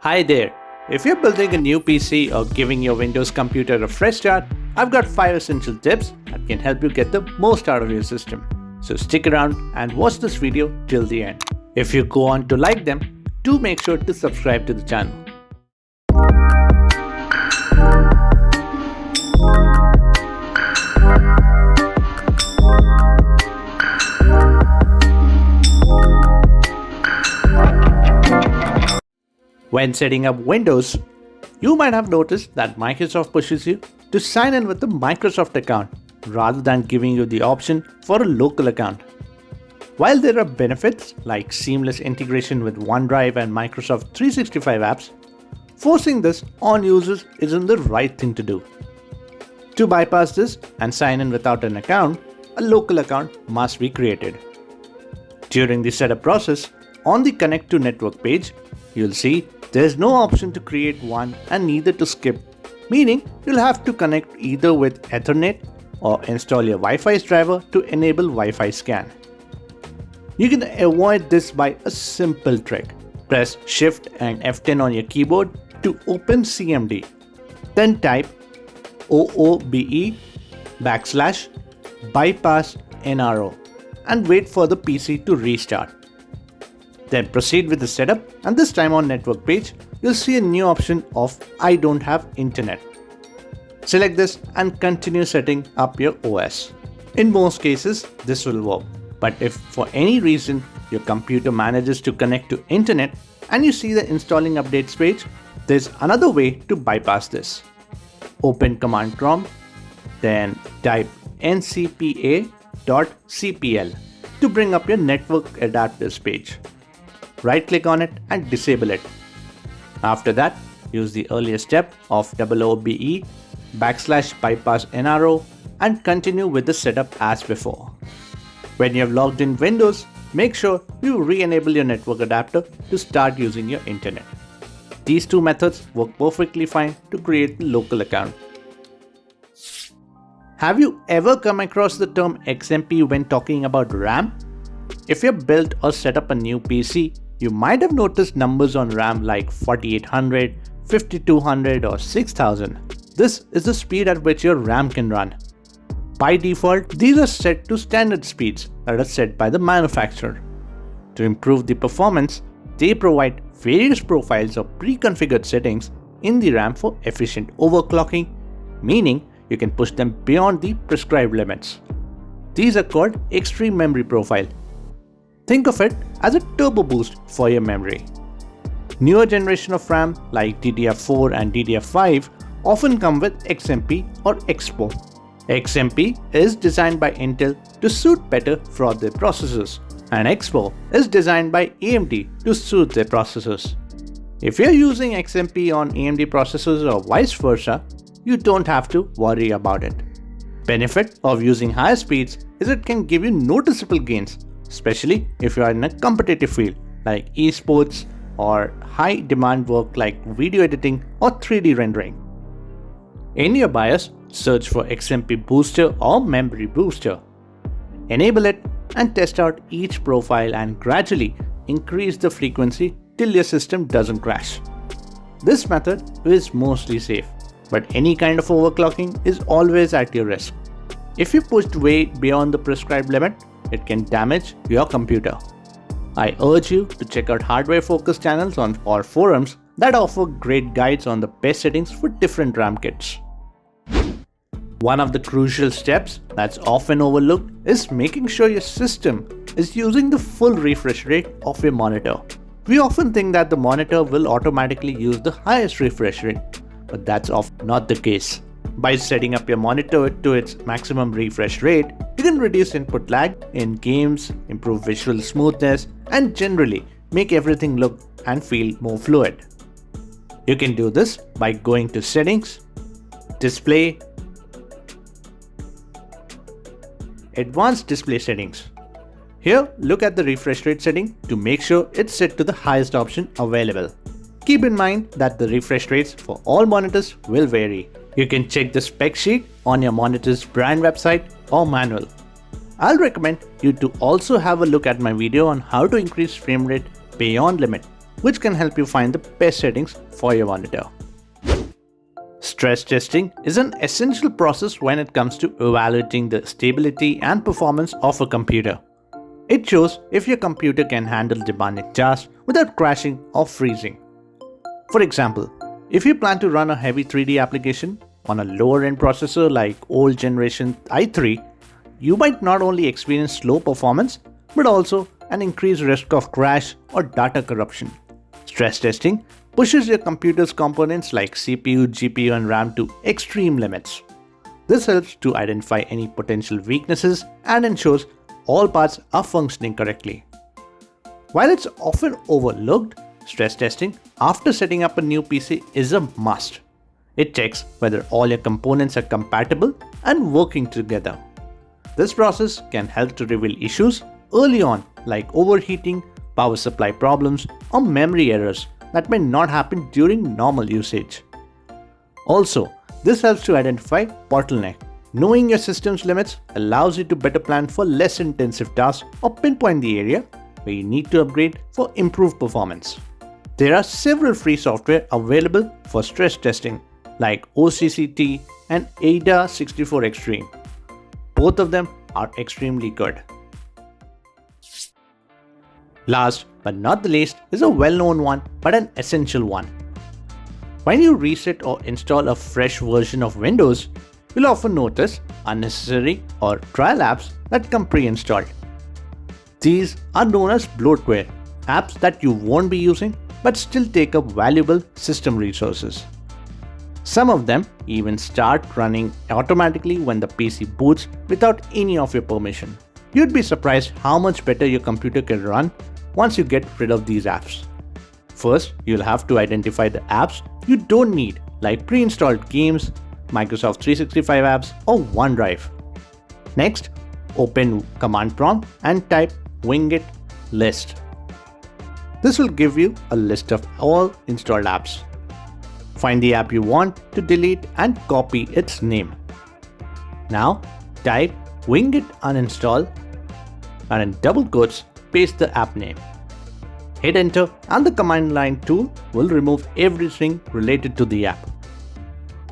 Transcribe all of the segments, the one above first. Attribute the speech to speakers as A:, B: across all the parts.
A: Hi there! If you're building a new PC or giving your Windows computer a fresh start, I've got 5 essential tips that can help you get the most out of your system. So stick around and watch this video till the end. If you go on to like them, do make sure to subscribe to the channel. When setting up Windows, you might have noticed that Microsoft pushes you to sign in with the Microsoft account rather than giving you the option for a local account. While there are benefits like seamless integration with OneDrive and Microsoft 365 apps, forcing this on users isn't the right thing to do. To bypass this and sign in without an account, a local account must be created. During the setup process, on the Connect to Network page, you'll see there's no option to create one and neither to skip, meaning you'll have to connect either with Ethernet or install your Wi-Fi driver to enable Wi-Fi scan. You can avoid this by a simple trick. Press Shift and F10 on your keyboard to open CMD. Then type OOBE/bypass NRO and wait for the PC to restart. Then proceed with the setup, and this time on network page, you'll see a new option of I don't have internet. Select this and continue setting up your OS. In most cases, this will work. But if for any reason your computer manages to connect to internet and you see the installing updates page, there's another way to bypass this. Open command prompt, then type ncpa.cpl to bring up your network adapters page. Right click on it and disable it. After that, use the earlier step of OOBE/bypass NRO and continue with the setup as before. When you have logged in Windows, make sure you re-enable your network adapter to start using your internet. These two methods work perfectly fine to create the local account. Have you ever come across the term XMP when talking about RAM? If you built or set up a new PC, you might have noticed numbers on RAM like 4800, 5200 or 6000. This is the speed at which your RAM can run. By default, these are set to standard speeds that are set by the manufacturer. To improve the performance, they provide various profiles of pre-configured settings in the RAM for efficient overclocking, meaning you can push them beyond the prescribed limits. These are called extreme memory profile. Think of it as a turbo boost for your memory. Newer generation of RAM like DDR4 and DDR5 often come with XMP or Expo. XMP is designed by Intel to suit better for their processors, and Expo is designed by AMD to suit their processors. If you're using XMP on AMD processors or vice versa, you don't have to worry about it. Benefit of using higher speeds is it can give you noticeable gains, especially if you are in a competitive field like esports or high demand work like video editing or 3D rendering. In your BIOS, search for XMP booster or memory booster. Enable it and test out each profile and gradually increase the frequency till your system doesn't crash. This method is mostly safe, but any kind of overclocking is always at your risk. If you pushed way beyond the prescribed limit, it can damage your computer. I urge you to check out hardware-focused channels or forums that offer great guides on the best settings for different RAM kits. One of the crucial steps that's often overlooked is making sure your system is using the full refresh rate of your monitor. We often think that the monitor will automatically use the highest refresh rate, but that's often not the case. By setting up your monitor to its maximum refresh rate, you can reduce input lag in games, improve visual smoothness, and generally make everything look and feel more fluid. You can do this by going to Settings, Display, Advanced Display Settings. Here, look at the refresh rate setting to make sure it's set to the highest option available. Keep in mind that the refresh rates for all monitors will vary. You can check the spec sheet on your monitor's brand website or manual. I'll recommend you to also have a look at my video on how to increase frame rate beyond limit which can help you find the best settings for your monitor. Stress testing is an essential process when it comes to evaluating the stability and performance of a computer. It shows if your computer can handle demanding tasks without crashing or freezing. For example, if you plan to run a heavy 3D application on a lower-end processor like old generation i3, you might not only experience slow performance, but also an increased risk of crash or data corruption. Stress testing pushes your computer's components like CPU, GPU, and RAM to extreme limits. This helps to identify any potential weaknesses and ensures all parts are functioning correctly. While it's often overlooked, stress testing after setting up a new PC is a must. It checks whether all your components are compatible and working together. This process can help to reveal issues early on like overheating, power supply problems, or memory errors that may not happen during normal usage. Also, this helps to identify bottleneck. Knowing your system's limits allows you to better plan for less intensive tasks or pinpoint the area where you need to upgrade for improved performance. There are several free software available for stress testing like occt and AIDA64 Extreme. Both of them are extremely good. Last but not the least is a well-known one but an essential one. When you reset or install a fresh version of Windows, you'll often notice unnecessary or trial apps that come pre-installed. These are known as bloatware, apps that you won't be using but still take up valuable system resources. Some of them even start running automatically when the PC boots without any of your permission. You'd be surprised how much better your computer can run once you get rid of these apps. First, you'll have to identify the apps you don't need, like pre-installed games, Microsoft 365 apps, or OneDrive. Next, open command prompt and type wingit list. This will give you a list of all installed apps. Find the app you want to delete and copy its name. Now, type wingit uninstall and in double quotes, paste the app name. Hit enter and the command line tool will remove everything related to the app.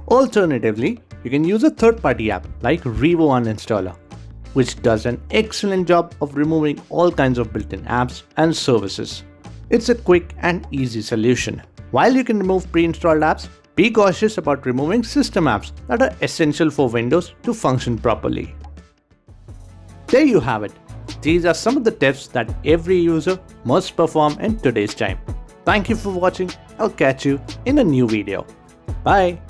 A: Alternatively, you can use a third-party app like Revo Uninstaller, which does an excellent job of removing all kinds of built-in apps and services. It's a quick and easy solution. While you can remove pre-installed apps, be cautious about removing system apps that are essential for Windows to function properly. There you have it. These are some of the tips that every user must perform in today's time. Thank you for watching. I'll catch you in a new video. Bye.